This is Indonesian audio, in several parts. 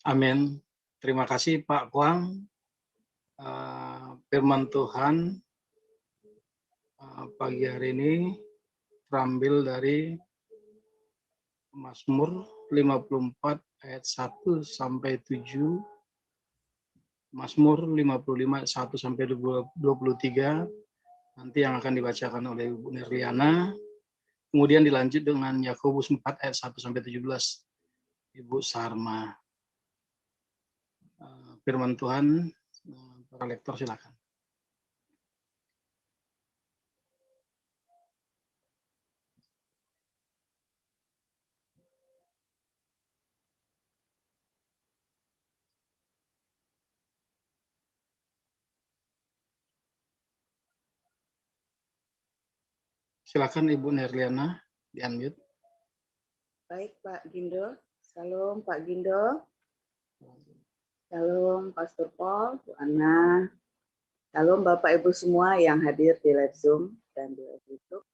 Amin. Terima kasih Pak Kuang. Firman Tuhan pagi hari ini terambil dari Mazmur 54 ayat 1 sampai 7, Mazmur 55 ayat 1 sampai 23, nanti yang akan dibacakan oleh Ibu Nerliana. Kemudian dilanjut dengan Yakobus 4 ayat 1 sampai 17, Ibu Sarma. Firman Tuhan, para lektor silakan. Silakan Ibu Nerliana, di-unmute. Baik Pak Gindo, Salam Pak Gindo, Salam Pastor Paul, Bu Ana, Salam Bapak Ibu semua yang hadir di live Zoom dan di live YouTube,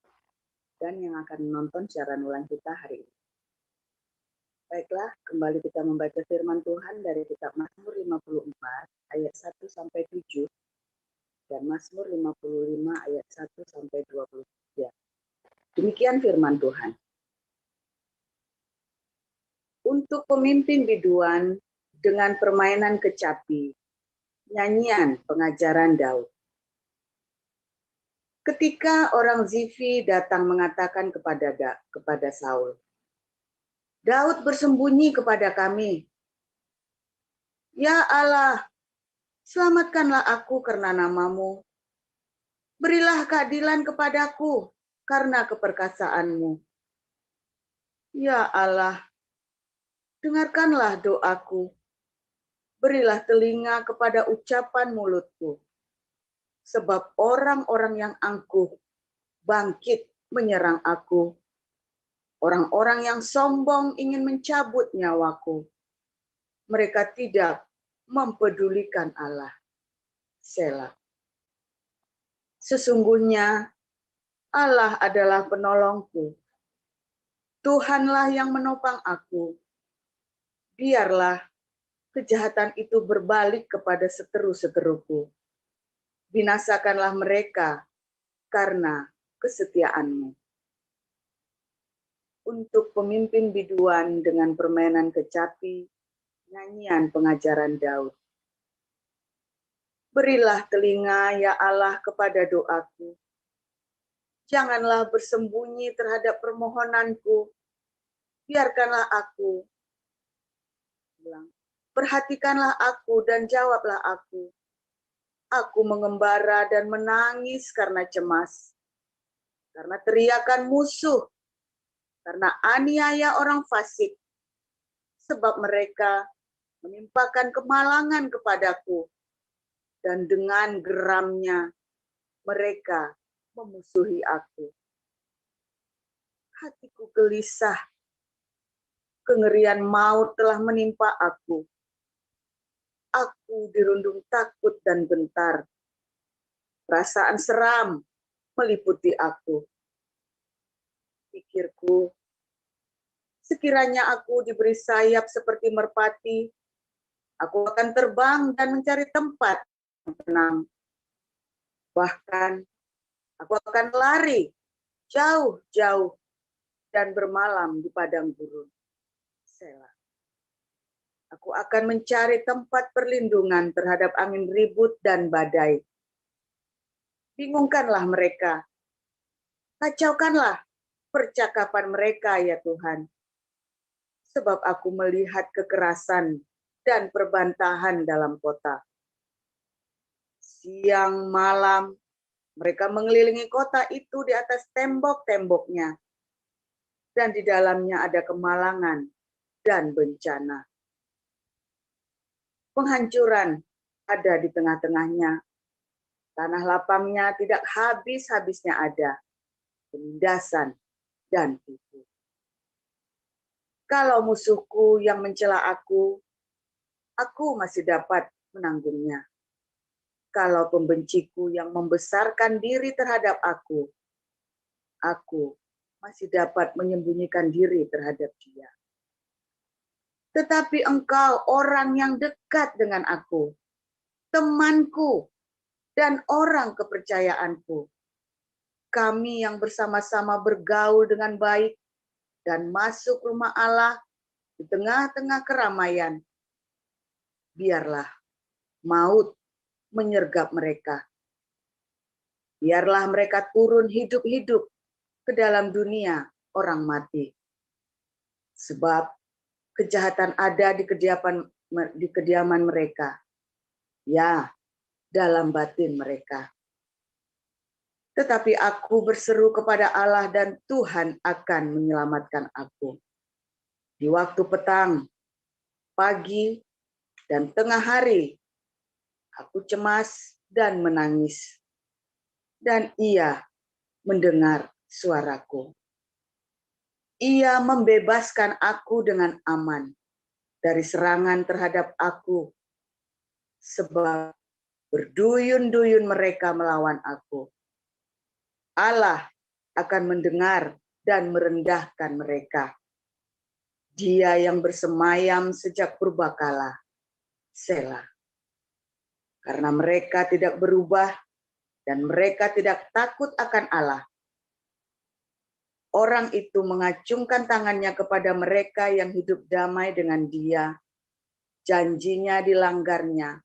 dan yang akan menonton siaran ulang kita hari ini. Baiklah, kembali kita membaca firman Tuhan dari kitab Mazmur 54 ayat 1 sampai 7 dan Mazmur 55 ayat 1 sampai 23. Demikian firman Tuhan. Untuk pemimpin biduan dengan permainan kecapi, nyanyian pengajaran Daud. Ketika orang Zifi datang mengatakan kepada Saul, Daud bersembunyi kepada kami. Ya Allah, selamatkanlah aku karena namamu. Berilah keadilan kepadaku karena keperkasaanmu. Ya Allah, dengarkanlah doaku. Berilah telinga kepada ucapan mulutku. Sebab orang-orang yang angkuh bangkit menyerang aku. Orang-orang yang sombong ingin mencabut nyawaku. Mereka tidak mempedulikan Allah. Selah. Sesungguhnya Allah adalah penolongku. Tuhanlah yang menopang aku. Biarlah kejahatan itu berbalik kepada seteru-seteruku. Binasakanlah mereka karena kesetiaanmu. Untuk pemimpin biduan dengan permainan kecapi, nyanyian pengajaran Daud. Berilah telinga ya Allah kepada doaku. Janganlah bersembunyi terhadap permohonanku. Biarkanlah aku. Perhatikanlah aku dan jawablah aku. Aku mengembara dan menangis karena cemas. Karena teriakan musuh. Karena aniaya orang fasik. Sebab mereka menimpakan kemalangan kepadaku. Dan dengan geramnya mereka memusuhi aku. Hatiku gelisah. Kengerian maut telah menimpa aku. Aku dirundung takut dan gentar. Perasaan seram meliputi aku. Pikirku, sekiranya aku diberi sayap seperti merpati, aku akan terbang dan mencari tempat yang tenang. Bahkan, aku akan lari jauh-jauh dan bermalam di padang gurun. Selah. Aku akan mencari tempat perlindungan terhadap angin ribut dan badai. Bingungkanlah mereka. Kacaukanlah percakapan mereka, ya Tuhan. Sebab aku melihat kekerasan dan perbantahan dalam kota. Siang malam, mereka mengelilingi kota itu di atas tembok-temboknya. Dan di dalamnya ada kemalangan dan bencana. Penghancuran ada di tengah-tengahnya. Tanah lapangnya tidak habis-habisnya ada. Penindasan dan tipu. Kalau musuhku yang mencela aku masih dapat menanggungnya. Kalau pembenciku yang membesarkan diri terhadap aku masih dapat menyembunyikan diri terhadap dia. tetapi engkau orang yang dekat dengan aku, temanku, dan orang kepercayaanku. Kami yang bersama-sama bergaul dengan baik dan masuk rumah Allah di tengah-tengah keramaian. Biarlah maut menyergap mereka. Biarlah mereka turun hidup-hidup ke dalam dunia orang mati. Sebab kejahatan ada di kediaman mereka. Ya, dalam batin mereka. Tetapi aku berseru kepada Allah dan Tuhan akan menyelamatkan aku. Di waktu petang, pagi, dan tengah hari, aku cemas dan menangis. Dan Ia mendengar suaraku. Ia membebaskan aku dengan aman dari serangan terhadap aku, sebab berduyun-duyun mereka melawan aku. Allah akan mendengar dan merendahkan mereka. Dia yang bersemayam sejak purbakala, Selah. Karena mereka tidak berubah dan mereka tidak takut akan Allah. Orang itu mengacungkan tangannya kepada mereka yang hidup damai dengan Dia. Janjinya dilanggarnya.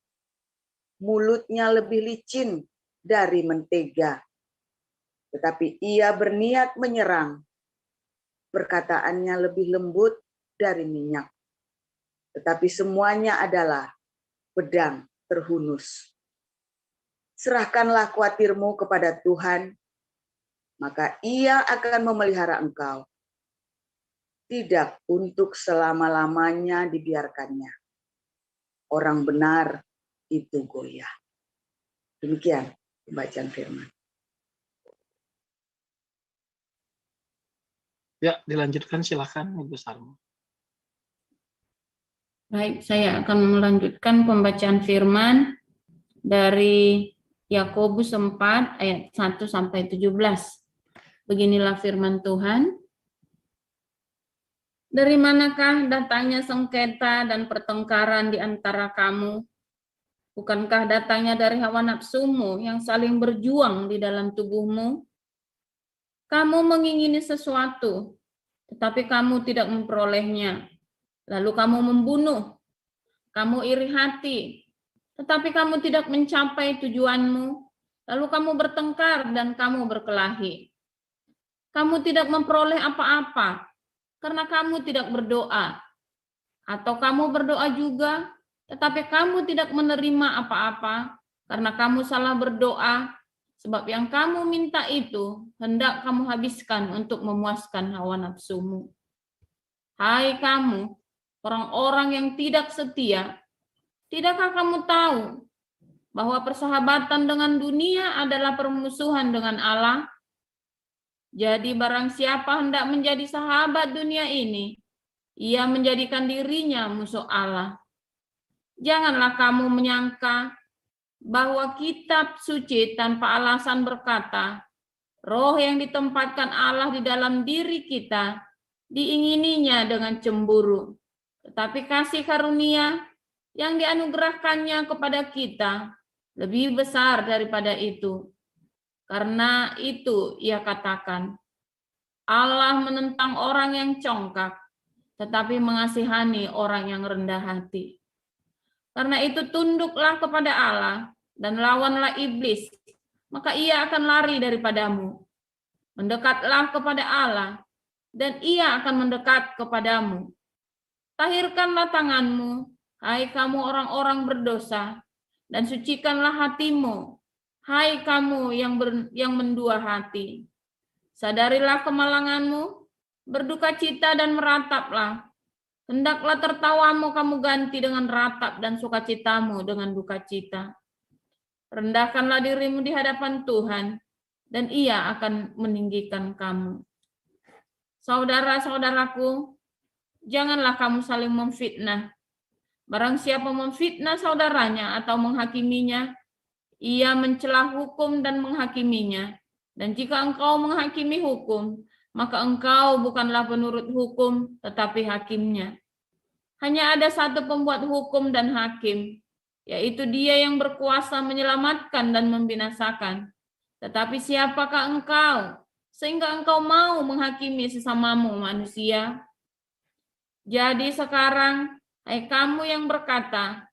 Mulutnya lebih licin dari mentega. Tetapi ia berniat menyerang. Perkataannya lebih lembut dari minyak. Tetapi semuanya adalah pedang terhunus. Serahkanlah khawatirmu kepada Tuhan, maka Ia akan memelihara engkau. Tidak untuk selama-lamanya dibiarkannya. Orang benar itu goyah. Demikian pembacaan firman. Ya, dilanjutkan silakan Ibu Sarma. Baik, saya akan melanjutkan pembacaan firman dari Yakobus 4 ayat 1 sampai 17. Beginilah firman Tuhan. Dari manakah datangnya sengketa dan pertengkaran di antara kamu? Bukankah datangnya dari hawa nafsumu yang saling berjuang di dalam tubuhmu? Kamu mengingini sesuatu, tetapi kamu tidak memperolehnya. Lalu kamu membunuh. Kamu iri hati, tetapi kamu tidak mencapai tujuanmu. Lalu kamu bertengkar dan kamu berkelahi. Kamu tidak memperoleh apa-apa, karena kamu tidak berdoa. Atau kamu berdoa juga, tetapi kamu tidak menerima apa-apa, karena kamu salah berdoa, sebab yang kamu minta itu hendak kamu habiskan untuk memuaskan hawa nafsumu. Hai kamu, orang-orang yang tidak setia, tidakkah kamu tahu bahwa persahabatan dengan dunia adalah permusuhan dengan Allah? Jadi barang siapa hendak menjadi sahabat dunia ini, ia menjadikan dirinya musuh Allah. Janganlah kamu menyangka bahwa kitab suci tanpa alasan berkata, roh yang ditempatkan Allah di dalam diri kita, diingininya dengan cemburu. Tetapi kasih karunia yang dianugerahkannya kepada kita lebih besar daripada itu. Karena itu ia katakan, Allah menentang orang yang congkak, tetapi mengasihani orang yang rendah hati. Karena itu tunduklah kepada Allah dan lawanlah iblis, maka ia akan lari daripadamu. Mendekatlah kepada Allah, dan ia akan mendekat kepadamu. Tahirkanlah tanganmu, hai kamu orang-orang berdosa, dan sucikanlah hatimu, hai kamu yang mendua hati. Sadarilah kemalanganmu, berduka cita dan merataplah. Hendaklah tertawamu kamu ganti dengan ratap dan sukacitamu dengan duka cita. Rendahkanlah dirimu di hadapan Tuhan, dan Ia akan meninggikan kamu. Saudara-saudaraku, janganlah kamu saling memfitnah. Barang siapa memfitnah saudaranya atau menghakiminya, ia mencela hukum dan menghakiminya. Dan jika engkau menghakimi hukum, maka engkau bukanlah penurut hukum, tetapi hakimnya. Hanya ada satu pembuat hukum dan hakim, yaitu Dia yang berkuasa menyelamatkan dan membinasakan. Tetapi siapakah engkau, sehingga engkau mau menghakimi sesamamu manusia? Jadi sekarang, hai kamu yang berkata,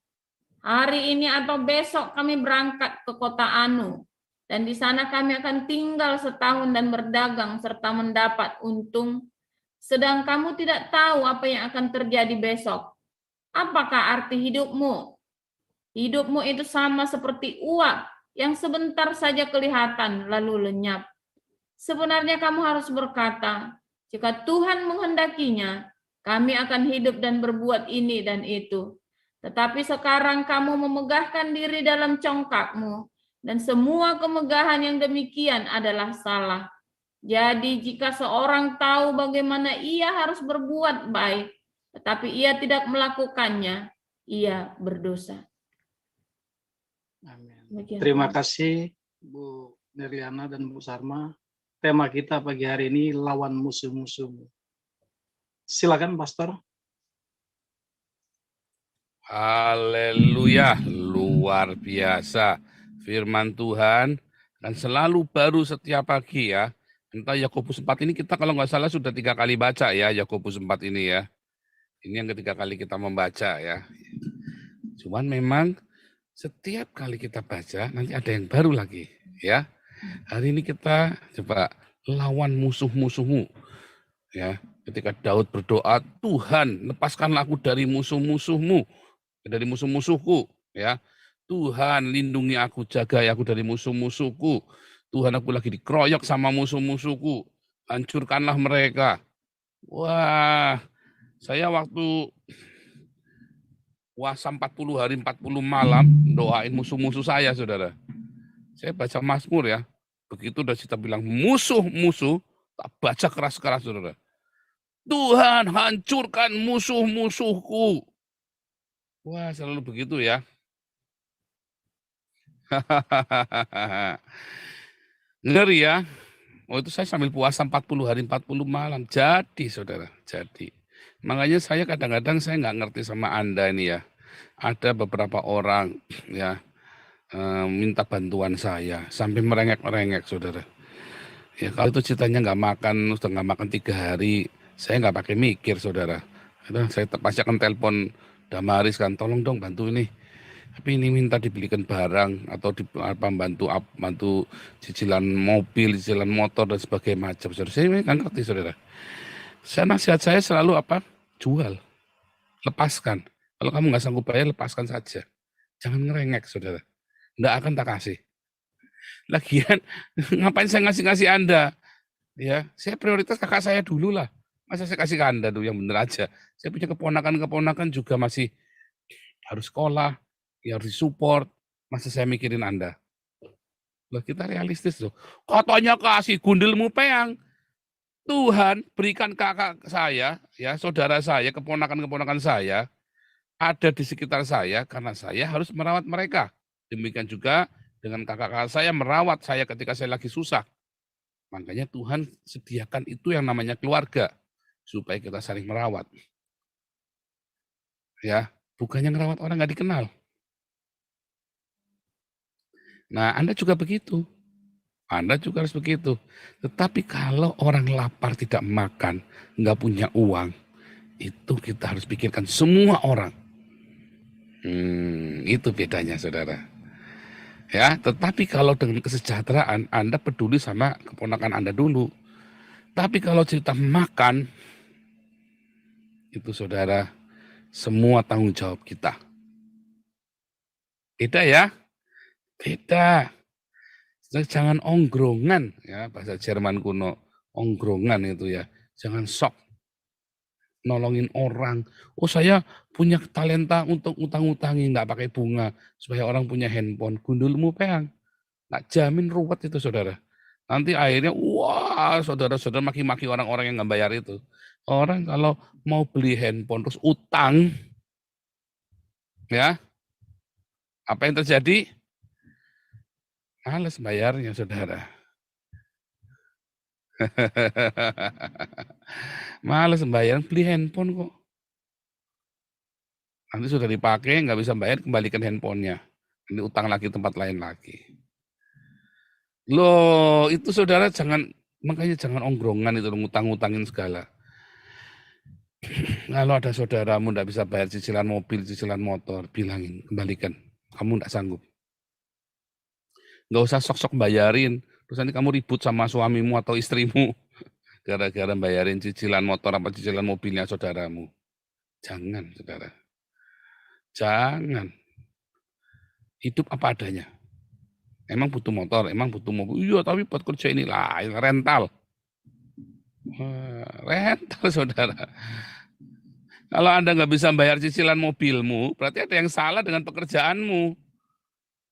hari ini atau besok kami berangkat ke kota Anu, dan di sana kami akan tinggal setahun dan berdagang serta mendapat untung, sedang kamu tidak tahu apa yang akan terjadi besok. Apakah arti hidupmu? Hidupmu itu sama seperti uap yang sebentar saja kelihatan lalu lenyap. Sebenarnya kamu harus berkata, jika Tuhan menghendakinya, kami akan hidup dan berbuat ini dan itu. Tetapi sekarang kamu memegahkan diri dalam congkakmu, dan semua kemegahan yang demikian adalah salah. Jadi jika seorang tahu bagaimana ia harus berbuat baik, tetapi ia tidak melakukannya, ia berdosa. Amin. Demikian. Terima kasih Bu Neriana dan Bu Sarma. Tema kita pagi hari ini lawan musuh-musuhmu. Silakan Pastor. Haleluya, luar biasa. Firman Tuhan dan selalu baru setiap pagi ya. Entah Yakobus 4 ini kita kalau nggak salah sudah 3 kali baca ya, Yakobus 4 ini ya. Ini yang ketiga kali kita membaca ya. Cuman memang setiap kali kita baca nanti ada yang baru lagi ya. Hari ini kita coba lawan musuh-musuhmu ya. Ketika Daud berdoa, Tuhan lepaskanlah aku dari musuh-musuhmu, dari musuh-musuhku ya. Tuhan lindungi aku, jaga aku dari musuh-musuhku. Tuhan aku lagi dikeroyok sama musuh-musuhku, hancurkanlah mereka. Wah, saya waktu puasa 40 hari 40 malam doain musuh-musuh saya, saudara. Saya baca Mazmur ya, begitu udah kita bilang musuh-musuh, tak baca keras-keras, saudara. Tuhan hancurkan musuh-musuhku. Wah, selalu begitu ya. Ngeri ya. Oh itu saya sambil puasa 40 hari 40 malam. Jadi saudara, jadi. Makanya saya kadang-kadang saya nggak ngerti sama Anda ini ya. Ada beberapa orang ya minta bantuan saya sampai merengek-merengek saudara. Ya kalau itu ceritanya nggak makan, sudah nggak makan 3 hari, saya nggak pakai mikir saudara. Saya pasti akan telepon Damaris kan, tolong dong bantu ini. Tapi ini minta dibelikan barang atau bantu cicilan mobil, cicilan motor dan sebagainya macam. Saudara, saya nggak ngerti saudara. Nasihat saya selalu apa? Jual, lepaskan. Kalau kamu nggak sanggup bayar, lepaskan saja. Jangan ngerengek saudara. Nggak akan tak kasih. Lagian ngapain saya ngasih Anda? Ya, saya prioritas kakak saya dulu lah. Masa saya kasih ke Anda tuh yang bener aja. Saya punya keponakan juga masih harus sekolah, ya harus disupport. Masa saya mikirin Anda? Loh, kita realistis loh. Katanya kasih gundelmu peang. Tuhan berikan kakak saya, ya saudara saya, keponakan-keponakan saya, ada di sekitar saya karena saya harus merawat mereka. Demikian juga dengan kakak-kakak saya merawat saya ketika saya lagi susah. Makanya Tuhan sediakan itu yang namanya keluarga supaya kita saling merawat. Ya, bukannya merawat orang nggak dikenal. Nah, Anda juga begitu. Anda juga harus begitu. Tetapi kalau orang lapar tidak makan, nggak punya uang, itu kita harus pikirkan semua orang. Itu bedanya, saudara. Ya, tetapi kalau dengan kesejahteraan, Anda peduli sama keponakan Anda dulu. Tapi kalau cerita makan, itu saudara, semua tanggung jawab kita. Beda ya? Beda. Jangan ongkrongan, ya bahasa Jerman kuno, ongkrongan itu ya. Jangan sok nolongin orang. Oh saya punya talenta untuk utang-utangi, nggak pakai bunga supaya orang punya handphone. Gundulmu peang, nggak jamin ruwet itu saudara. Nanti akhirnya wah saudara-saudara maki-maki orang-orang yang nggak bayar itu. Orang kalau mau beli handphone terus utang, ya apa yang terjadi? Males bayarnya, saudara. Males bayar, beli handphone kok. Nanti sudah dipakai, nggak bisa bayar, kembalikan handphonenya. Ini utang lagi tempat lain lagi. Loh, itu saudara makanya jangan ongkrongan itu, ngutang-ngutangin segala. Kalau ada saudaramu nggak bisa bayar cicilan mobil, cicilan motor, bilangin, kembalikan. Kamu nggak sanggup. Nggak usah sok-sok bayarin. Terus nanti kamu ribut sama suamimu atau istrimu. Gara-gara bayarin cicilan motor apa cicilan mobilnya saudaramu. Jangan, saudara. Jangan. Hidup apa adanya. Emang butuh motor, emang butuh mobil. Iya, tapi buat kerja ini lah, rental. Rental, saudara. Kalau Anda nggak bisa bayar cicilan mobilmu, berarti ada yang salah dengan pekerjaanmu.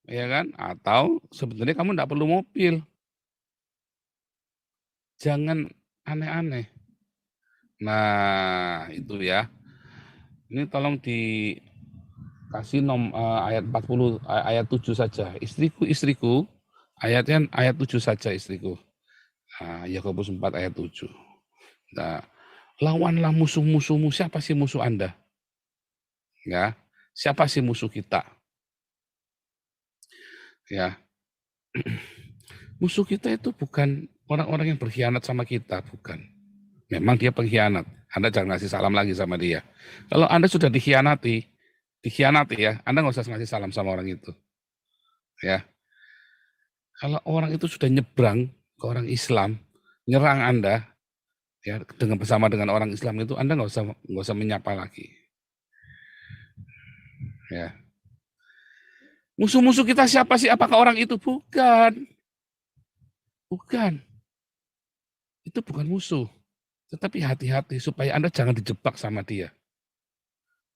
Ya kan? Atau sebenarnya kamu nggak perlu mobil. Jangan aneh-aneh. Nah, itu ya. Ini tolong dikasih ayat 40 ayat 7 saja. Istriku, ayat 7 saja istriku. Nah, Yakobus 4 ayat 7. Nah, lawanlah musuh-musuhmu. Siapa sih musuh Anda? Ya, siapa sih musuh kita? Ya. Musuh kita itu bukan orang-orang yang berkhianat sama kita, bukan. Memang dia pengkhianat. Anda jangan ngasih salam lagi sama dia. Kalau Anda sudah dikhianati ya, Anda nggak usah ngasih salam sama orang itu. Ya. Kalau orang itu sudah nyebrang ke orang Islam, nyerang Anda, ya bersama dengan orang Islam itu, Anda nggak usah menyapa lagi. Ya. Musuh-musuh kita siapa sih? Apakah orang itu? Bukan. Bukan. Itu bukan musuh. Tetapi hati-hati supaya Anda jangan dijebak sama dia.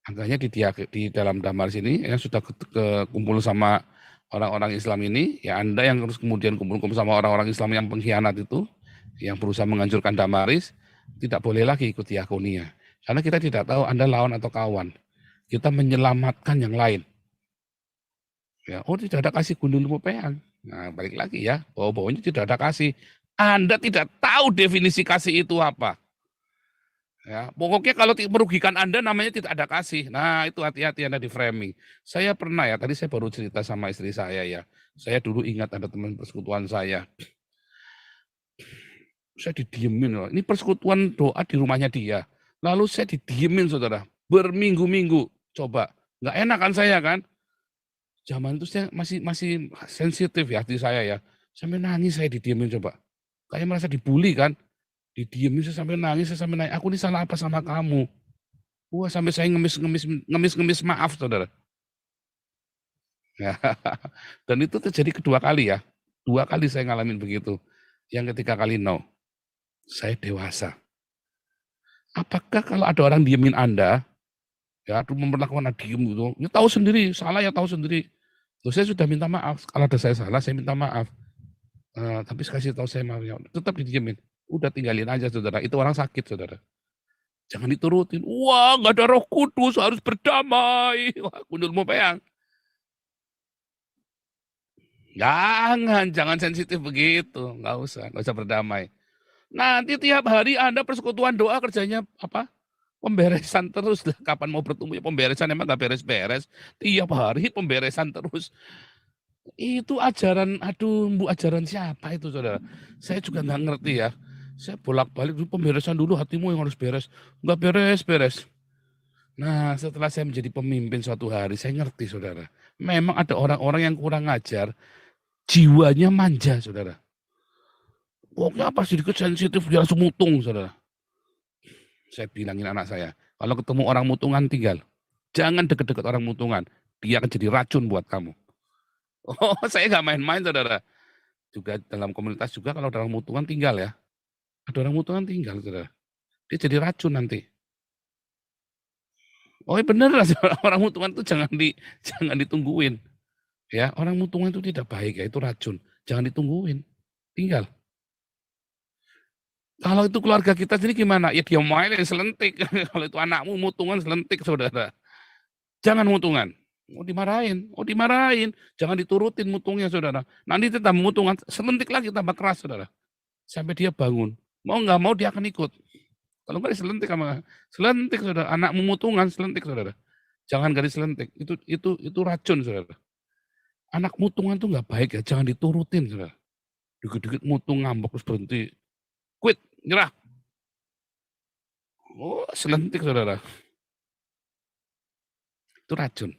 Angkanya di dalam damaris ini yang sudah kumpul sama orang-orang Islam ini, ya Anda yang harus kemudian kumpul-kumpul sama orang-orang Islam yang pengkhianat itu, yang berusaha menghancurkan damaris, tidak boleh lagi ikut diakonia. Karena kita tidak tahu Anda lawan atau kawan. Kita menyelamatkan yang lain. Ya, tidak ada kasih gundul mupeang. Nah, balik lagi ya, bawahnya tidak ada kasih. Anda tidak tahu definisi kasih itu apa. Ya, pokoknya kalau merugikan Anda namanya tidak ada kasih. Nah, itu hati-hati Anda di framing. Saya pernah ya, tadi saya baru cerita sama istri saya ya. Saya dulu ingat ada teman persekutuan saya. Saya didiemin loh. Ini persekutuan doa di rumahnya dia. Lalu saya didiemin saudara. Berminggu-minggu. Coba. Nggak enak kan saya kan. Zaman itu saya masih sensitif ya hati saya ya. Sampai nangis saya didiemin coba. Kayak merasa dibully kan. Didiemin saya sampai nangis, aku ini salah apa sama kamu? Wah, sampai saya ngemis maaf, saudara. Ya. Dan itu terjadi kedua kali ya. 2 kali saya ngalamin begitu. Yang ketiga kali no. Saya dewasa. Apakah kalau ada orang diemin Anda, ya memperlakukan Anda diem gitu, ya tahu sendiri, salah ya tahu sendiri. Loh, saya sudah minta maaf. Kalau ada saya salah, saya minta maaf. Tapi kasih tahu saya maafnya. Tetap didiemin. Udah tinggalin aja saudara, itu orang sakit saudara. Jangan diturutin, wah nggak ada Roh Kudus, harus berdamai. Wah, gundul mupeang. Jangan sensitif begitu, nggak usah berdamai. Nanti tiap hari Anda persekutuan doa kerjanya apa? Pemberesan terus. Kapan mau bertemu ya pemberesan, emang nggak beres-beres. Tiap hari pemberesan terus. Itu ajaran, ajaran siapa itu saudara? Saya juga nggak ngerti ya. Saya bolak-balik dulu pemberesan dulu, hatimu yang harus beres. Nggak beres-beres. Nah, setelah saya menjadi pemimpin suatu hari, saya ngerti, saudara. Memang ada orang-orang yang kurang ajar, jiwanya manja, saudara. Pokoknya apa sedikit sensitif, dia langsung mutung, saudara. Saya bilangin anak saya, kalau ketemu orang mutungan tinggal. Jangan deket-deket orang mutungan. Dia akan jadi racun buat kamu. Oh, saya nggak main-main, saudara. Juga dalam komunitas juga kalau dalam mutungan tinggal ya. Ada orang mutungan tinggal, saudara. Dia jadi racun nanti. Oh bener lah, orang mutungan itu jangan ditungguin. Ya, orang mutungan itu tidak baik ya, itu racun. Jangan ditungguin, tinggal. Kalau itu keluarga kita sendiri gimana? Ya dia main selentik. Kalau itu anakmu mutungan selentik, saudara. Jangan mutungan. Oh dimarahin. Jangan diturutin mutungnya, saudara. Nanti tambah mutungan, selentik lagi tambah keras, saudara. Sampai dia bangun. Mau nggak mau dia akan ikut. Kalau nggak selentik, saudara. Anakmu mutungan selentik, saudara. Jangan garis lentik. Itu racun, saudara. Anak mutungan tuh nggak baik ya. Jangan diturutin, saudara. Dikit-dikit mutung ngambek terus berhenti. Quit, nyerah. Oh, selentik, saudara. Itu racun.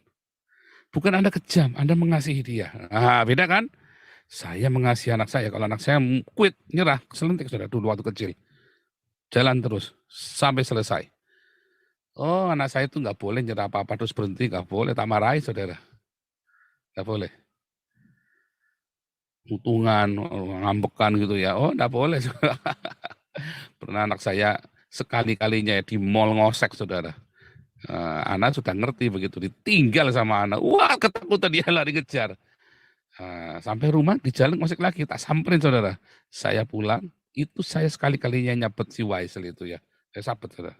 Bukan Anda kejam, Anda mengasihi dia. Nah, beda kan? Saya mengasihi anak saya. Kalau anak saya quit, nyerah, selentik, saudara. Dulu waktu kecil. Jalan terus sampai selesai. Oh, anak saya itu nggak boleh nyerah apa-apa terus berhenti, nggak boleh. Tak marahi, saudara. Nggak boleh. Mutungan, ngambekan gitu ya. Oh, nggak boleh, saudara. Pernah anak saya sekali-kalinya ya di mall ngosek, saudara. Anak sudah ngerti begitu, ditinggal sama anak. Wah, ketakutan dia lari kejar. Sampai rumah di jalan ngosek lagi, tak samperin, saudara. Saya pulang, itu saya sekali-kalinya nyabet si Waisel itu ya. Saya sabet, saudara.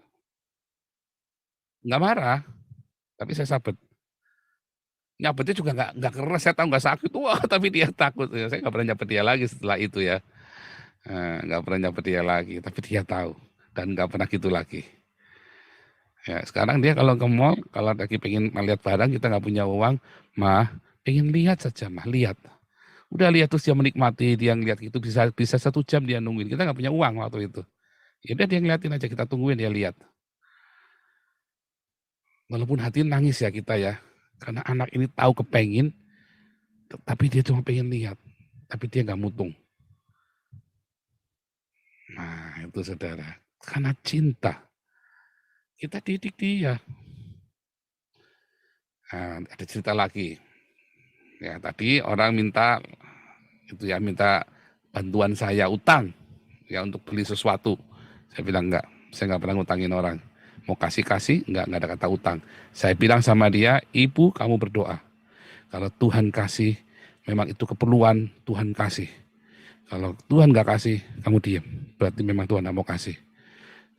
Nggak marah, tapi saya sabet. Nyabetnya juga nggak keras, saya tahu nggak sakit. Wah, tapi dia takut. Saya nggak pernah nyabet dia lagi setelah itu ya. Nggak pernah nyabet dia lagi, tapi dia tahu. Dan nggak pernah gitu lagi. Ya, sekarang dia kalau ke mall, kalau lagi pengen melihat barang, kita nggak punya uang, mah, pengen lihat saja, mah, lihat. Udah lihat terus dia menikmati, dia ngeliat itu bisa 1 jam dia nungguin. Kita nggak punya uang waktu itu. Ya udah dia ngeliatin aja, kita tungguin dia lihat. Walaupun hati nangis ya kita ya, karena anak ini tahu kepengin, tapi dia cuma pengen lihat, tapi dia nggak mutung. Nah itu saudara, karena cinta kita didik dia. Nah, ada cerita lagi. Ya tadi orang minta itu ya, minta bantuan saya utang ya untuk beli sesuatu. Saya bilang enggak, saya nggak pernah ngutangin orang. Mau kasih nggak ada kata utang. Saya bilang sama dia, ibu kamu berdoa. Kalau Tuhan kasih, memang itu keperluan Tuhan kasih. Kalau Tuhan nggak kasih, kamu diam. Berarti memang Tuhan nggak mau kasih.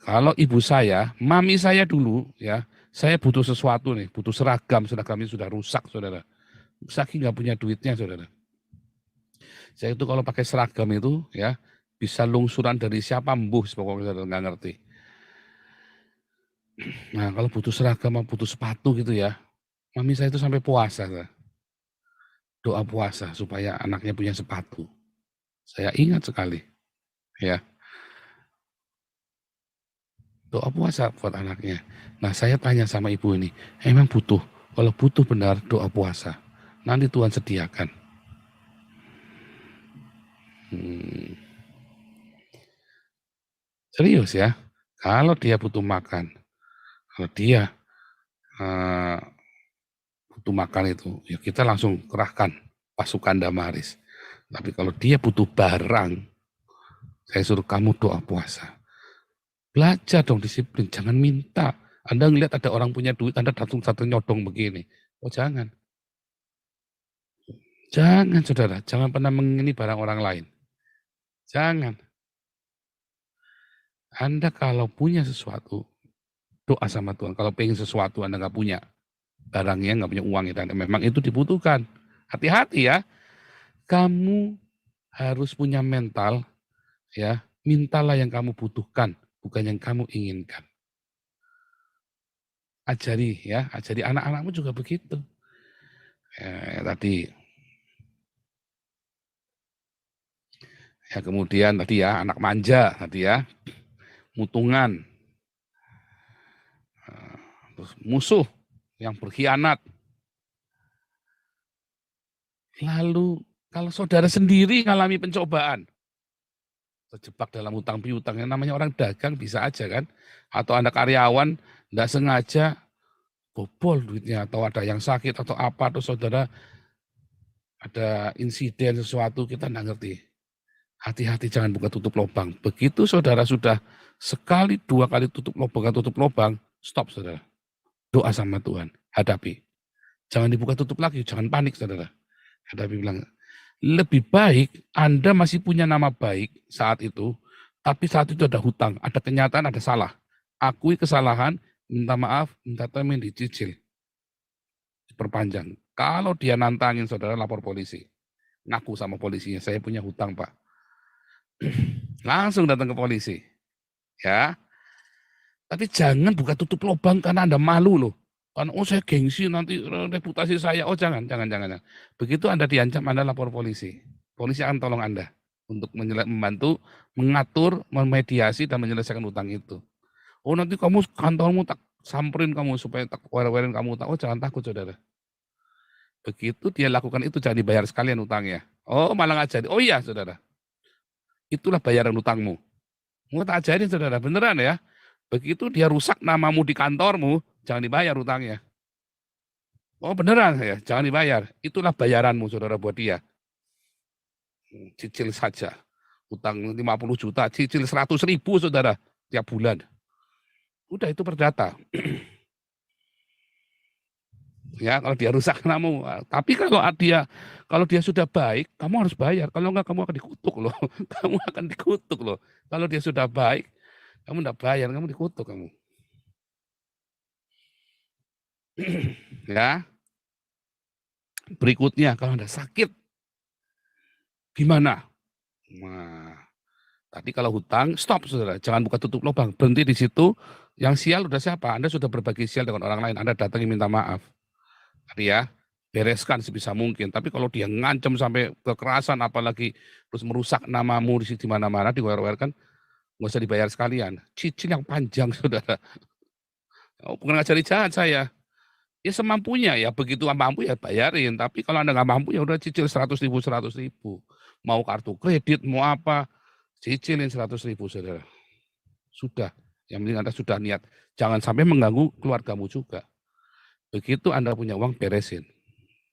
Kalau ibu saya, mami saya dulu ya, saya butuh sesuatu nih, butuh seragam ini sudah rusak, saudara. Saking nggak punya duitnya, saudara. Saya itu kalau pakai seragam itu ya, bisa lungsuran dari siapa mbuh, pokoknya saudara nggak ngerti. Nah kalau butuh seragam, butuh sepatu gitu ya, mami saya itu sampai puasa. Saudara. Doa puasa supaya anaknya punya sepatu. Saya ingat sekali. Ya. Doa puasa buat anaknya. Nah saya tanya sama ibu ini, emang butuh? Kalau butuh benar doa puasa. Nanti Tuhan sediakan. Serius ya, kalau dia butuh makan, kalau dia butuh makan itu, ya kita langsung kerahkan pasukan Damaris. Tapi kalau dia butuh barang, saya suruh kamu doa puasa. Belajar dong disiplin, jangan minta. Anda ngelihat ada orang punya duit, Anda datang satu nyodong begini. Oh jangan. Jangan saudara, jangan pernah mengingini barang orang lain. Jangan. Anda kalau punya sesuatu, doa sama Tuhan. Kalau pengen sesuatu Anda nggak punya, barangnya nggak punya uang, dan memang itu dibutuhkan. Hati-hati ya. Kamu harus punya mental, ya. Mintalah yang kamu butuhkan, bukan yang kamu inginkan. Ajari ya, ajari anak-anakmu juga begitu. Tadi. Ya kemudian tadi ya, anak manja tadi ya, mutungan, terus musuh yang berkhianat. Lalu kalau saudara sendiri ngalami pencobaan, terjebak dalam hutang piutang, yang namanya orang dagang bisa aja kan, atau Anda karyawan tidak sengaja bobol duitnya, atau ada yang sakit atau apa, terus saudara ada insiden sesuatu, kita tidak ngerti. Hati-hati jangan buka tutup lubang. Begitu saudara sudah sekali, 2 kali tutup lubang, stop saudara. Doa sama Tuhan, hadapi. Jangan dibuka tutup lagi, jangan panik saudara. Hadapi, bilang, lebih baik Anda masih punya nama baik saat itu, tapi saat itu ada hutang, ada kenyataan, ada salah. Akui kesalahan, minta maaf, minta temen dicicil. Perpanjang. Kalau dia nantangin saudara, lapor polisi. Ngaku sama polisinya, saya punya hutang Pak. Langsung datang ke polisi. Ya. Tapi jangan buka tutup lubang karena Anda malu loh. Karena saya gengsi nanti reputasi saya. Oh jangan. Begitu Anda diancam, Anda lapor polisi. Polisi akan tolong Anda untuk membantu mengatur, memediasi dan menyelesaikan utang itu. Oh nanti kamu kantormu tak samperin kamu supaya tak warin kamu utang. Oh jangan takut saudara. Begitu dia lakukan itu jangan dibayar sekalian utangnya. Oh malah nggak jadi. Oh iya saudara. Itulah bayaran utangmu. Mau tak ajarin saudara, beneran ya. Begitu dia rusak namamu di kantormu, jangan dibayar utangnya. Oh beneran ya, jangan dibayar. Itulah bayaranmu saudara buat dia. Cicil saja. Utang 50 juta, cicil 100.000 saudara tiap bulan. Udah itu perdata. Ya kalau dia rusak namamu. Tapi kalau dia sudah baik, kamu harus bayar. Kalau enggak kamu akan dikutuk loh. Kamu akan dikutuk loh. Kalau dia sudah baik, kamu enggak bayar, kamu dikutuk kamu. Ya. Berikutnya kalau Anda sakit, gimana? Nah, tadi kalau hutang, stop saudara, jangan buka tutup lubang, berhenti di situ. Yang sial udah siapa? Anda sudah berbagi sial dengan orang lain, Anda datangi minta maaf. Tadi ya, bereskan sebisa mungkin. Tapi kalau dia ngancam sampai kekerasan, apalagi terus merusak namamu di mana-mana, diwer-werkan, nggak usah dibayar sekalian. Cicil yang panjang saudara. Oh, bukan ngajari jahat saya. Ya semampunya ya, begitu mampu ya bayarin. Tapi kalau Anda nggak mampu ya udah cicil 100.000. Mau kartu kredit, mau apa, cicilin 100.000 saudara. Sudah, yang penting Anda sudah niat. Jangan sampai mengganggu keluargamu juga. Begitu Anda punya uang, beresin.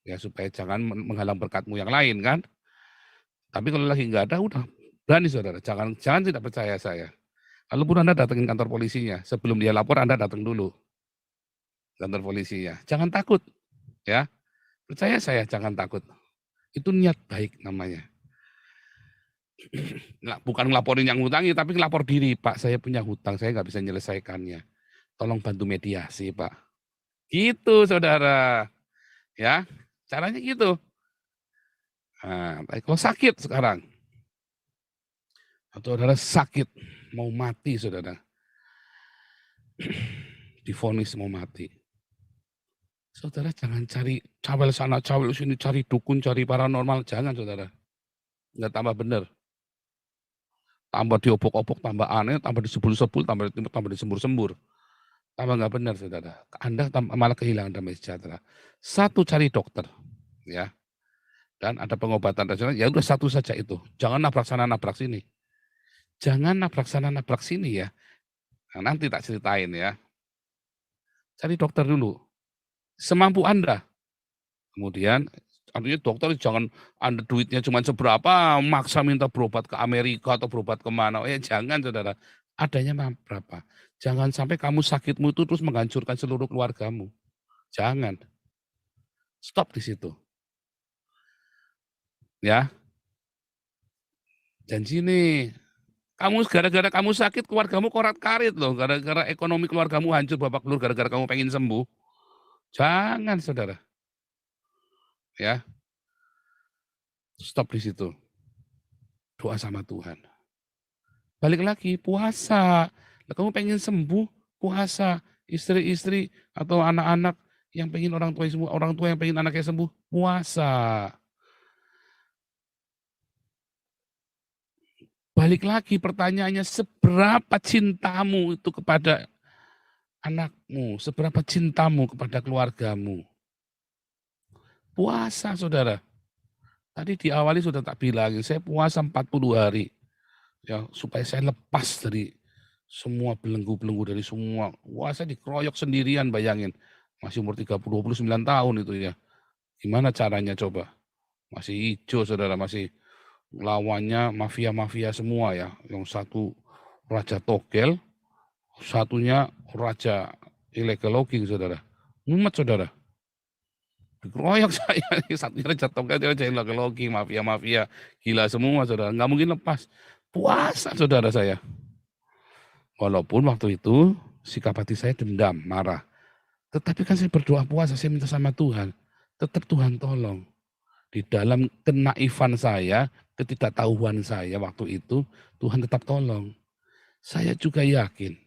Ya supaya jangan menghalang berkatmu yang lain kan. Tapi kalau lagi nggak ada, udah berani saudara. Jangan tidak percaya saya. Kalaupun Anda datangin kantor polisinya, sebelum dia lapor Anda datang dulu kantor polisinya. Jangan takut, ya. Percaya saya, jangan takut. Itu niat baik namanya. Nah, bukan ngelaporin yang ngutangi, tapi ngelapor diri. Pak, saya punya hutang, saya nggak bisa menyelesaikannya. Tolong bantu mediasi, Pak. Gitu, saudara. Ya, caranya gitu. Nah, kalau sakit sekarang, atau saudara sakit, mau mati, saudara. Divonis mau mati. Saudara jangan cari cawel sana, cawel sini, cari dukun, cari paranormal. Jangan, saudara. Nggak tambah benar. Tambah diobok-obok, tambah aneh, tambah disebul-sebul, tambah disembur-sembur. Tambah nggak benar, saudara. Anda malah kehilangan damai sejahtera. Satu, cari dokter. Ya. Dan ada pengobatan rasional, ya udah satu saja itu. Jangan nabrak sana, nabrak sini. Jangan nabrak sana, nabrak sini ya. Nah, nanti tak ceritain ya. Cari dokter dulu. Semampu Anda. Kemudian artinya dokter jangan Anda duitnya cuma seberapa, maksa minta berobat ke Amerika atau berobat kemana. Ya jangan saudara, adanya berapa. Jangan sampai kamu sakitmu itu terus menghancurkan seluruh keluargamu. Jangan. Stop di situ. Ya. Janji nih, kamu gara-gara kamu sakit keluargamu korat-karit loh, gara-gara ekonomi keluargamu hancur babak belur gara-gara kamu pengen sembuh. Jangan saudara. Ya. Stop di situ. Doa sama Tuhan. Balik lagi, puasa. Kamu pengen sembuh, puasa. Istri-istri atau anak-anak yang pengen orang tua sembuh, orang tua yang pengen anaknya sembuh, puasa. Balik lagi pertanyaannya, seberapa cintamu itu kepada anakmu, seberapa cintamu kepada keluargamu. Puasa, saudara. Tadi diawali sudah tak bilangin, saya puasa 40 hari. Ya, supaya saya lepas dari semua belenggu-belenggu, dari semua. Wah, saya dikeroyok sendirian, bayangin. Masih umur 29 tahun itu ya. Gimana caranya coba? Masih hijau, saudara. Masih lawannya mafia-mafia semua ya. Yang satu Raja Togel, satunya Raja Illegal Logging, saudara. Mumet, saudara. Dikeroyok saya, satunya Raja Togel, Raja Illegal Logging, mafia-mafia. Gila semua, saudara. Nggak mungkin lepas. Puasa, saudara saya. Walaupun waktu itu sikap hati saya dendam, marah. Tetapi kan saya berdoa puasa, saya minta sama Tuhan. Tetap Tuhan tolong. Di dalam kenaifan saya, ketidaktahuan saya waktu itu, Tuhan tetap tolong. Saya juga yakin.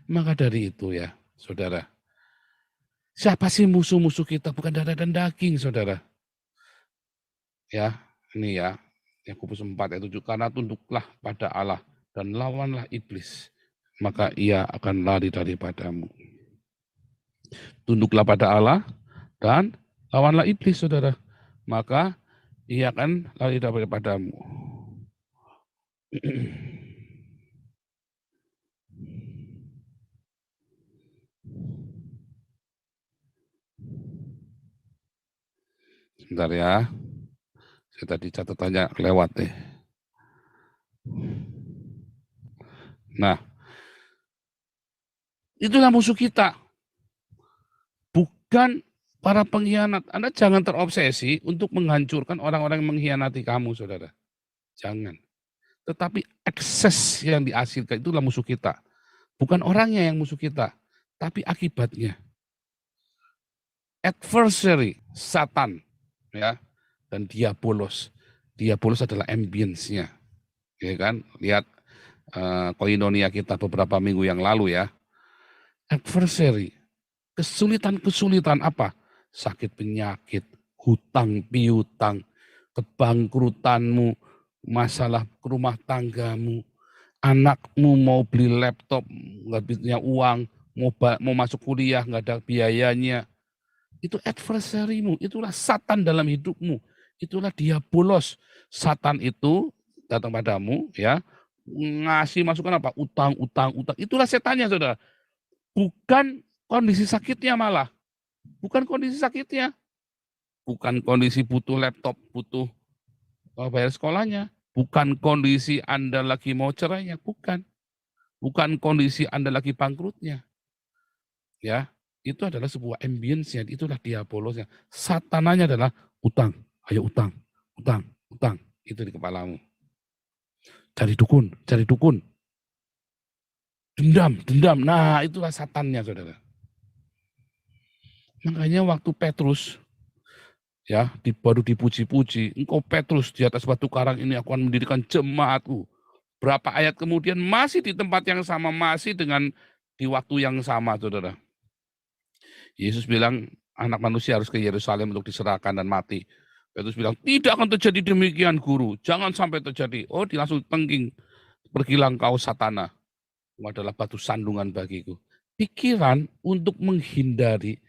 Maka dari itu ya, saudara. Siapa sih musuh-musuh kita? Bukan darah dan daging, saudara. Ya, ini ya. Yakobus 4 ayat 7. Karena tunduklah pada Allah dan lawanlah iblis, maka ia akan lari daripadamu. Tunduklah pada Allah dan lawanlah iblis, saudara. Maka ia akan lari daripadamu. Sebentar ya. Saya tadi catatannya lewat deh. Nah, itulah musuh kita. Bukan para pengkhianat. Anda jangan terobsesi untuk menghancurkan orang-orang yang mengkhianati kamu, saudara. Jangan. Tetapi ekses yang dihasilkan itulah musuh kita. Bukan orangnya yang musuh kita, tapi akibatnya. Adversary, Satan, ya, dan diabolos. Diabolos adalah ambience-nya, ya kan? Lihat koinonia kita beberapa minggu yang lalu ya. Adversary, kesulitan-kesulitan apa? Sakit penyakit, hutang piutang, kebangkrutanmu, masalah rumah tanggamu, anakmu mau beli laptop, nggak punya uang, mau masuk kuliah, nggak ada biayanya. Itu adversary-mu, itulah Satan dalam hidupmu, itulah diabolos. Satan itu datang padamu, ya, ngasih masukan apa? Utang. Itulah setannya, saudara. Bukan kondisi sakitnya malah. Bukan kondisi sakitnya. Bukan kondisi butuh laptop, butuh bayar sekolahnya. Bukan kondisi Anda lagi mau cerainya, bukan. Bukan kondisi Anda lagi bangkrutnya. Ya, itu adalah sebuah ambience-nya, itulah diabolosnya. Satananya adalah utang. Ayo utang. Itu di kepalamu. Cari dukun. Dendam. Nah, itulah satannya, saudara. Makanya waktu Petrus, ya, baru dipuji-puji, engkau Petrus di atas batu karang ini aku akan mendirikan jemaatku. Berapa ayat kemudian masih di tempat yang sama, masih dengan di waktu yang sama, saudara. Yesus bilang anak manusia harus ke Yerusalem untuk diserahkan dan mati. Petrus bilang tidak akan terjadi demikian guru, jangan sampai terjadi. Oh, dia langsung tengking, pergilah engkau Satana, adalah batu sandungan bagiku. Pikiran untuk menghindari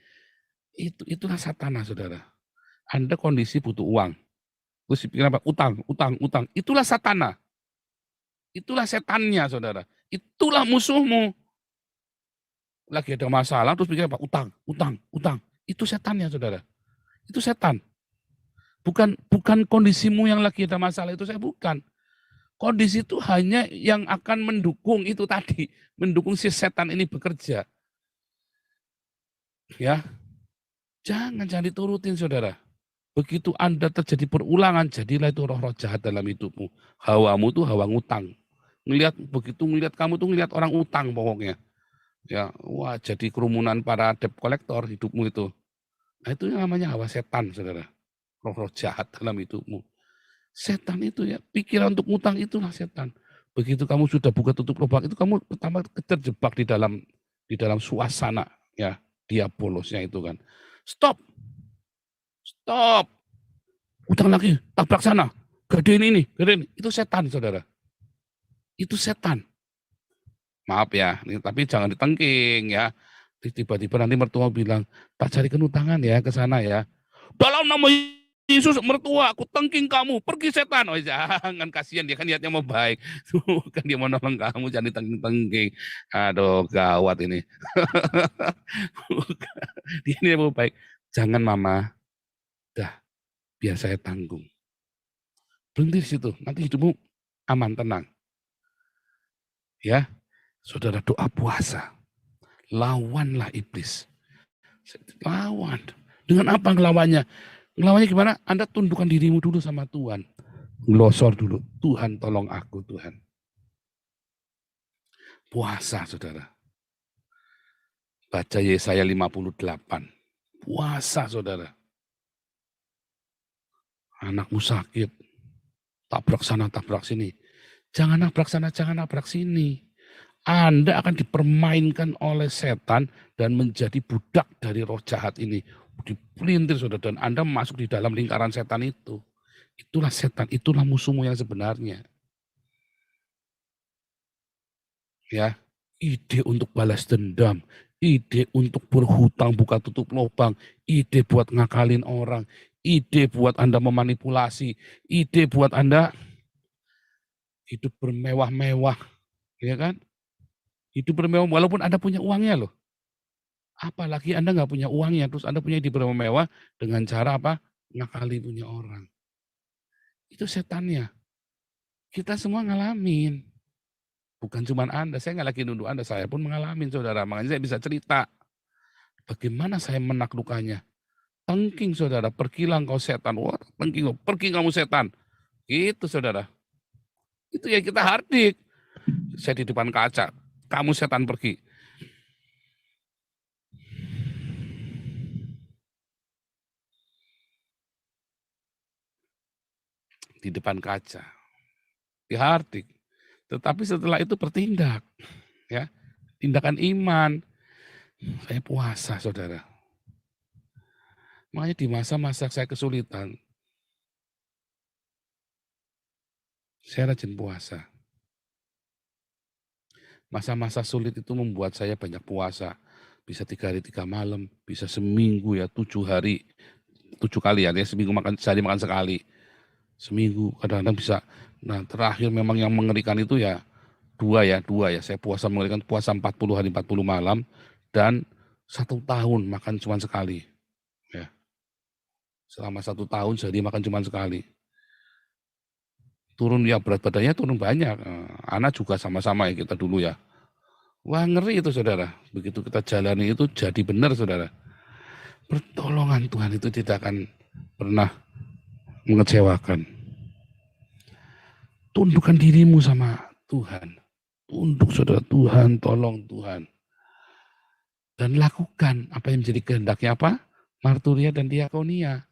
itulah Satana, saudara. Anda kondisi butuh uang, terus pikir apa? Utang. Itulah Satana. Itulah setannya, saudara. Itulah musuhmu. Lagi ada masalah, terus pikir apa? Utang. Itu setannya, saudara. Itu setan. Bukan kondisimu yang lagi ada masalah, itu saya bukan. Kondisi itu hanya yang akan mendukung itu tadi. Mendukung si setan ini bekerja. Ya, jangan diturutin, saudara. Begitu Anda terjadi perulangan, jadilah itu roh-roh jahat dalam hidupmu. Hawamu tuh hawa ngutang. Begitu ngelihat kamu tuh ngelihat orang utang pokoknya. Ya, wah, jadi kerumunan para debt collector hidupmu itu. Nah, itu yang namanya hawa setan, saudara. Roh-roh jahat dalam hidupmu. Setan itu ya, pikiran untuk ngutang itulah setan. Begitu kamu sudah buka tutup lubang, itu kamu pertama terjebak di dalam suasana ya diabolosnya itu kan. Stop. Utang lagi, tabrak sana. Gadein ini. Itu setan, saudara. Itu setan. Maaf ya, tapi jangan ditengking ya. Tiba-tiba nanti mertua bilang, tak carikan utangan ya ke sana ya. Dalam nama Yesus mertua, aku tengking kamu, pergi setan. Oh jangan, kasihan dia kan niatnya mau baik. Kan dia mau nolong kamu, jangan ditengking-tengking. Aduh, gawat ini. Dia ini mau baik. Jangan mama, dah biar saya tanggung. Berhenti di situ, nanti hidupmu aman, tenang. Ya, saudara, doa puasa. Lawanlah iblis. Lawan. Dengan apa ngelawannya? Ngelawannya gimana? Anda tundukkan dirimu dulu sama Tuhan. Ngelosor dulu. Tuhan tolong aku, Tuhan. Puasa, saudara. Baca Yesaya 58. Puasa, saudara. Anakmu sakit. Tabrak sana, tabrak sini. Jangan nabrak sana, jangan nabrak sini. Anda akan dipermainkan oleh setan dan menjadi budak dari roh jahat ini. Dipelintir, saudara, dan Anda masuk di dalam lingkaran setan itu. Itulah setan, itulah musuhmu yang sebenarnya. Ya, ide untuk balas dendam, ide untuk berhutang buka tutup lubang, ide buat ngakalin orang, ide buat Anda memanipulasi, ide buat Anda hidup bermewah-mewah, ya kan? Hidup bermewah walaupun Anda punya uangnya loh. Apalagi Anda nggak punya uangnya, terus Anda punya hidup bermewah dengan cara apa? Ngakali punya orang. Itu setannya. Kita semua ngalamin. Bukan cuma Anda, saya nggak lagi nuduh Anda, saya pun mengalami, saudara. Makanya saya bisa cerita. Bagaimana saya menaklukkannya. Tengking, saudara, pergilah engkau setan. Wah, tengking, pergi kamu setan. Gitu, saudara. Itu yang kita hardik. Saya di depan kaca, kamu setan pergi. Di depan kaca. Dihardik. Tetapi setelah itu bertindak. Ya, tindakan iman. Saya puasa, saudara. Makanya di masa-masa saya kesulitan, saya rajin puasa. Masa-masa sulit itu membuat saya banyak puasa. Bisa 3 hari 3 malam, bisa seminggu ya 7 hari, 7 kali ya, seminggu makan, sehari makan sekali. Seminggu, kadang-kadang bisa. Nah terakhir memang yang mengerikan itu ya, dua ya, saya puasa mengerikan, puasa 40 hari 40 malam, dan 1 tahun makan cuma sekali. Ya. Selama 1 tahun sehari makan cuma sekali. Turun ya, berat badannya turun banyak. Anak juga sama-sama ya kita dulu ya. Wah ngeri itu, saudara. Begitu kita jalani itu jadi benar, saudara. Pertolongan Tuhan itu tidak akan pernah mengecewakan. Tundukkan dirimu sama Tuhan. Tunduk, saudara. Tuhan, tolong Tuhan. Dan lakukan apa yang menjadi kehendaknya apa? Marturia dan diakonia.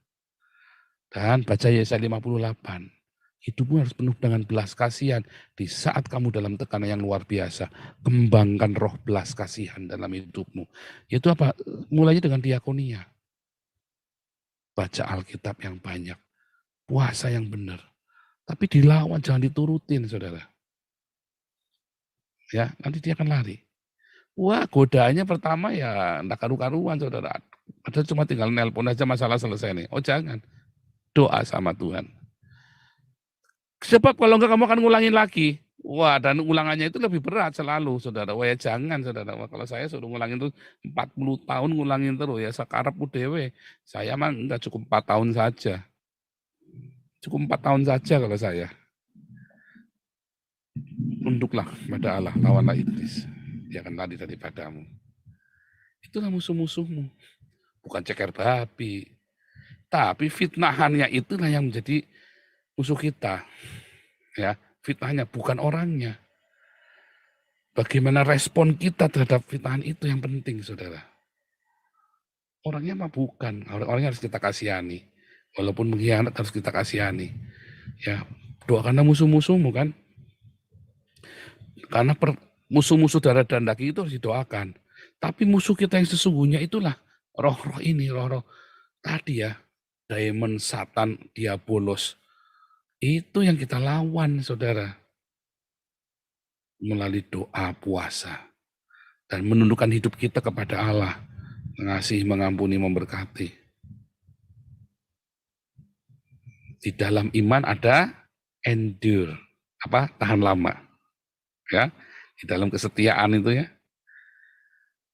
Dan baca Yesaya 58. Hidupmu harus penuh dengan belas kasihan. Di saat kamu dalam tekanan yang luar biasa, kembangkan roh belas kasihan dalam hidupmu. Itu apa? Mulainya dengan diakonia. Baca Alkitab yang banyak. Puasa yang benar. Tapi dilawan, jangan diturutin, saudara. Ya, nanti dia akan lari. Wah, godaannya pertama ya enggak karu-karuan, saudara. Padahal cuma tinggal nelpon aja masalah selesai nih. Oh jangan. Doa sama Tuhan. Sebab kalau enggak kamu akan ngulangin lagi. Wah, dan ulangannya itu lebih berat selalu, saudara. Wah ya jangan, saudara. Wah, kalau saya suruh ngulangin terus 40 tahun ngulangin terus ya sakarepku dewe. Saya mah enggak, cukup 4 tahun saja. Cukup 4 tahun saja kalau saya. Tunduklah pada Allah, lawanlah iblis. Dia akan lari daripadamu. Itulah musuh-musuhmu. Bukan ceker babi. Tapi fitnahannya itulah yang menjadi musuh kita. Ya, fitnahnya bukan orangnya. Bagaimana respon kita terhadap fitnahan itu yang penting, saudara. Orangnya mah bukan. Orangnya harus kita kasihani. Walaupun mengkhianat harus kita kasihani. Ya, doakanlah musuh-musuhmu kan. Karena musuh-musuh darah dan daging itu harus didoakan. Tapi musuh kita yang sesungguhnya itulah roh-roh ini, roh-roh tadi ya, demon, satan, diabolos. Itu yang kita lawan, saudara. Melalui doa, puasa. Dan menundukkan hidup kita kepada Allah. Mengasihi, mengampuni, memberkati. Di dalam iman ada endure. Apa? Tahan lama. Ya, di dalam kesetiaan itu ya.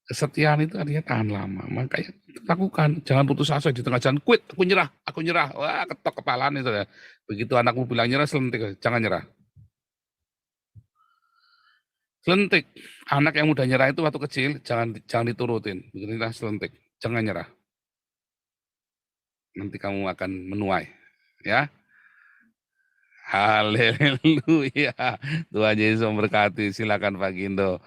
Kesetiaan itu artinya tahan lama. Makanya lakukan, jangan putus asa di tengah jalan. Quit, aku nyerah. Wah, ketok kepalaan itu ya. Begitu anakmu bilang nyerah, selentik, jangan nyerah. Selentik. Anak yang mudah nyerah itu waktu kecil, jangan diturutin. Beginilah selentik, jangan nyerah. Nanti kamu akan menuai, ya. Haleluya. Tuhan Yesus memberkati. Silakan Pak Gindo.